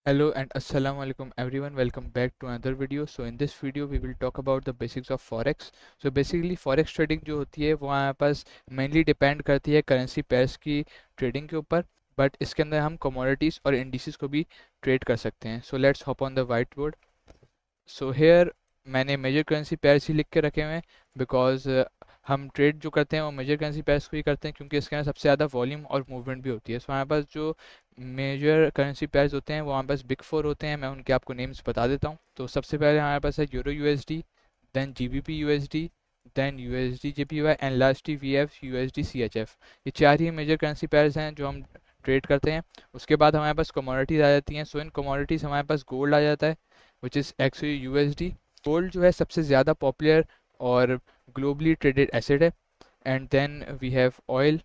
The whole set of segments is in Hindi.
Hello and assalamu alaikum everyone, welcome back to another video. So in this video we will talk about the basics of forex. So basically forex trading जो होती है वो हमारे पास mainly depend करती है करेंसी पेयर्स की ट्रेडिंग के ऊपर, बट इसके अंदर हम commodities और indices को भी ट्रेड कर सकते हैं. So let's hop on the whiteboard. So here मैंने मेजर करेंसी पेयर्स ही लिख के रखे हुए हैं बिकॉज हम ट्रेड जो करते हैं वो मेजर करेंसी पेयर्स को ही करते हैं क्योंकि इसके अंदर सबसे ज़्यादा वॉल्यूम और मूवमेंट भी होती है. सो हमारे पास जो मेजर करेंसी पेयर्स होते हैं वो हमारे पास बिग फोर होते हैं. मैं उनके आपको नेम्स बता देता हूँ. तो सबसे पहले हमारे पास है euro USD, then GBP USD, then USD JPY and lastly वीएफ यूएसडी सीएचएफ. ये चार ही मेजर करेंसी पेयर्स हैं जो हम ट्रेड करते हैं. उसके बाद हमारे पास कमोडिटीज़ आ जाती हैं. सो इन कमोडिटीज़ हमारे पास गोल्ड आ जाता है which is actually USD. Gold जो है सबसे ज़्यादा पॉपुलर और ग्लोबली ट्रेडेड एसेट है. And then we have oil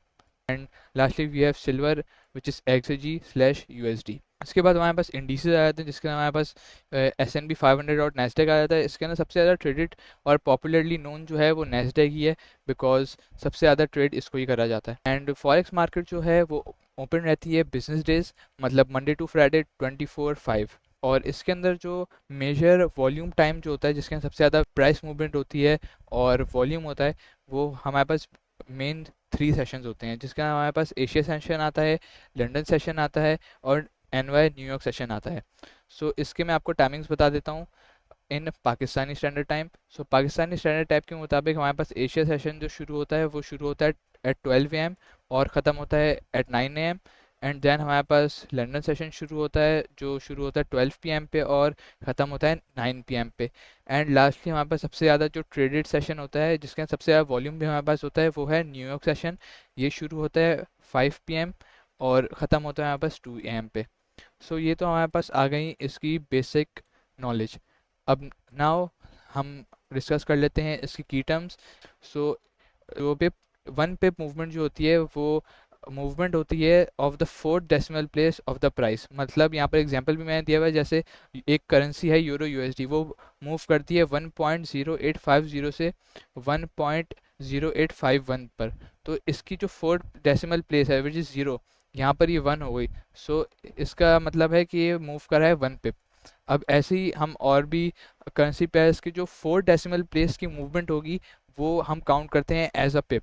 and lastly we have silver which is XG slash USD. इसके बाद हमारे पास इंडिसेस आ जाते हैं जिसके अंदर हमारे पास S&P 500 और नैस्डैक आ जाता है. इसके अंदर सबसे ज़्यादा ट्रेडेड और पॉपुलरली नोन जो है वो नैस्डैक ही है बिकॉज सबसे ज़्यादा ट्रेड इसको ही करा जाता है. एंड फॉरेक्स मार्केट जो है वो ओपन रहती है बिजनेस डेज, मतलब मंडे टू फ्राइडे 24/5. और इसके अंदर जो मेजर वॉल्यूम टाइम जो होता है जिसके अंदर सबसे ज़्यादा प्राइस मूवमेंट होती है और वॉल्यूम होता है वो हमारे पास मेन 3 सेशंस होते हैं जिसके अंदर हमारे पास एशिया सेशन आता है, लंदन सेशन आता है और NY न्यूयॉर्क सेशन आता है. सो इसके मैं आपको टाइमिंग्स बता देता हूँ इन पाकिस्तानी स्टैंडर्ड टाइम. सो पाकिस्तानी स्टैंडर्ड टाइम के मुताबिक हमारे पास एशिया सेशन जो शुरू होता है वो शुरू होता है एट 12 AM और ख़त्म होता है एट 9 AM. एंड देन हमारे पास लंदन सेशन शुरू होता है जो शुरू होता है 12 PM पे और ख़त्म होता है 9 PM पे. एंड लास्टली हमारे पास सबसे ज़्यादा जो ट्रेडेड सेशन होता है जिसके अंदर सबसे ज़्यादा वॉल्यूम भी हमारे पास होता है वो है न्यूयॉर्क सेशन. ये शुरू होता है 5 PM और ख़त्म होता है हमारे पास 2 AM पे. सो ये तो हमारे पास आ गई इसकी बेसिक नॉलेज. अब नाउ हम डिस्कस कर लेते हैं इसकी की टर्म्स. सो जो पिप वन पिप मूवमेंट जो होती है वो मूवमेंट होती है of the fourth decimal place of the price. मतलब यहाँ पर एग्जांपल भी मैंने दिया हुआ है, जैसे एक करेंसी है यूरो यूएसडी, वो मूव करती है 1.0850 से 1.0851 पर. तो इसकी जो फोर्थ डेसिमल प्लेस है विच इज़ ज़ीरो, यहाँ पर ये 1 हो गई. सो इसका मतलब है कि ये मूव कर रहा है 1 पिप. अब ऐसे ही हम और भी करेंसी पेयर्स की जो फोर्थ डेसिमल प्लेस की मूवमेंट होगी वो हम काउंट करते हैं as a pip.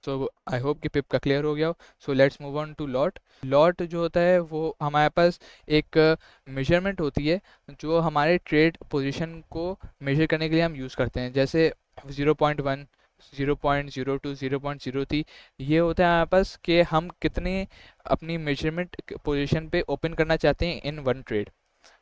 So I hope कि पिप का क्लियर हो गया हो. So let's move on to lot. Lot जो होता है वो हमारे पास एक मेजरमेंट होती है जो हमारे ट्रेड पोजीशन को मेजर करने के लिए हम यूज़ करते हैं. जैसे 0.1, 0.02, 0.03 ये होता है हमारे पास कि हम कितने अपनी मेजरमेंट पोजीशन पे ओपन करना चाहते हैं इन वन ट्रेड.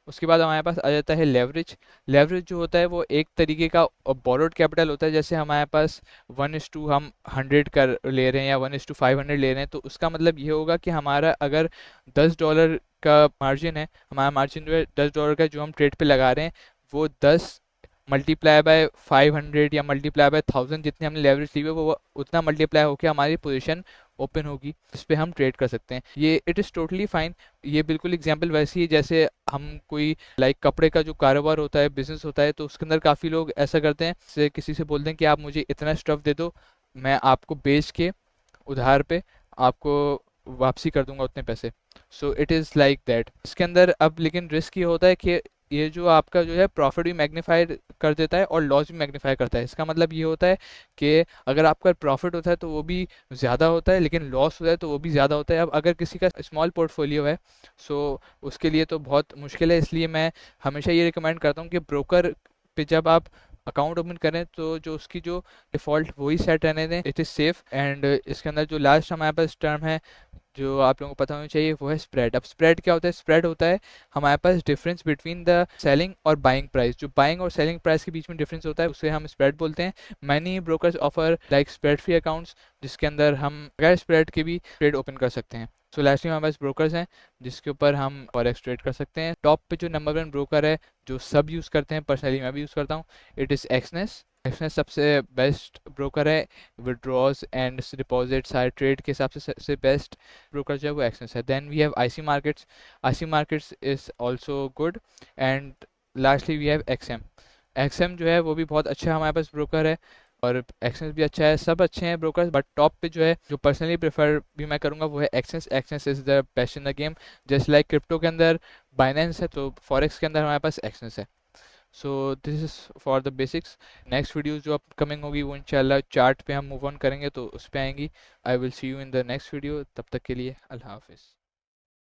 उसके बाद हमारे पास आ जाता है लेवरेज. लेवरेज जो होता है वो एक तरीके का बोरोड कैपिटल होता है. जैसे हमारे पास 1:2 हम 100 कर ले रहे हैं या 1:500 ले रहे हैं, तो उसका मतलब ये होगा कि हमारा अगर $10 का मार्जिन है, हमारा मार्जिन जो है $10 का जो हम ट्रेड पे लगा रहे हैं वो 10 मल्टीप्लाई बाय 500 या मल्टीप्लाई बाय 1000 जितने हमने लेवरेज ली हुई है वो उतना मल्टीप्लाई होकर हमारी पोजीशन ओपन होगी, इस पर हम ट्रेड कर सकते हैं. ये इट इज़ टोटली फाइन. ये बिल्कुल एग्जांपल वैसी है जैसे हम कोई लाइक कपड़े का जो कारोबार होता है, बिजनेस होता है, तो उसके अंदर काफ़ी लोग ऐसा करते हैं जैसे किसी से बोलते हैं कि आप मुझे इतना स्टफ़ दे दो, मैं आपको बेच के उधार पे आपको वापसी कर दूंगा उतने पैसे. So it is like that. इसके अंदर अब लेकिन रिस्क ये होता है कि ये जो आपका जो है प्रॉफिट भी मैग्नीफाई कर देता है और लॉस भी मैग्नीफाई करता है. इसका मतलब ये होता है कि अगर आपका प्रॉफिट होता है तो वो भी ज़्यादा होता है, लेकिन लॉस होता है तो वो भी ज़्यादा होता है. अब अगर किसी का स्मॉल पोर्टफोलियो है सो उसके लिए तो बहुत मुश्किल है. इसलिए मैं हमेशा ये रिकमेंड करता हूँ कि ब्रोकर पे जब आप अकाउंट ओपन करें तो जो उसकी जो डिफ़ॉल्ट वही सेट रहने दें. It is safe. एंड इसके अंदर जो लास्ट हमारे पास टर्म है जो आप लोगों को पता होना चाहिए वो है स्प्रेड. अब स्प्रेड क्या होता है? स्प्रेड होता है हमारे पास डिफरेंस बिटवीन द सेलिंग और बाइंग प्राइस. जो बाइंग और सेलिंग प्राइस के बीच में डिफरेंस होता है उसे हम स्प्रेड बोलते हैं. Many brokers offer like spread free accounts जिसके अंदर हम बगैर स्प्रेड के भी ट्रेड ओपन कर सकते हैं. सो लास्टली हमारे पास ब्रोकर्स हैं जिसके ऊपर हम फॉरेक्स ट्रेड कर सकते हैं. टॉप पे जो नंबर 1 ब्रोकर है जो सब यूज़ करते हैं, पर्सनली मैं भी यूज़ करता हूँ, इट इज़ एक्सनेस. एक्सनेस सबसे बेस्ट ब्रोकर है. विड्रॉज एंड डिपॉजिट सारे ट्रेड के हिसाब से सबसे बेस्ट ब्रोकर जो है वो एक्सेस है. Then we have IC markets. IC markets is also good. And lastly we have XM. XM जो है वो भी बहुत अच्छा हमारे पास ब्रोकर है और एक्सेंस भी अच्छा है, सब अच्छे हैं ब्रोकर्स, बट टॉप पे जो है, जो पर्सनली प्रेफर भी मैं करूँगा वो है Exness. Exness is the best in the game. Just like crypto के अंदर बाइनेंस है, तो फॉरेक्स के अंदर हमारे पास एक्सेंस है। So this is for the basics. Next video जो अपकमिंग होगी वो इंशाल्लाह चार्ट पे हम मूव ऑन करेंगे, तो उस पे आएंगी। I will see you in the next video. तब तक के लिए अल्लाह हाफिज़।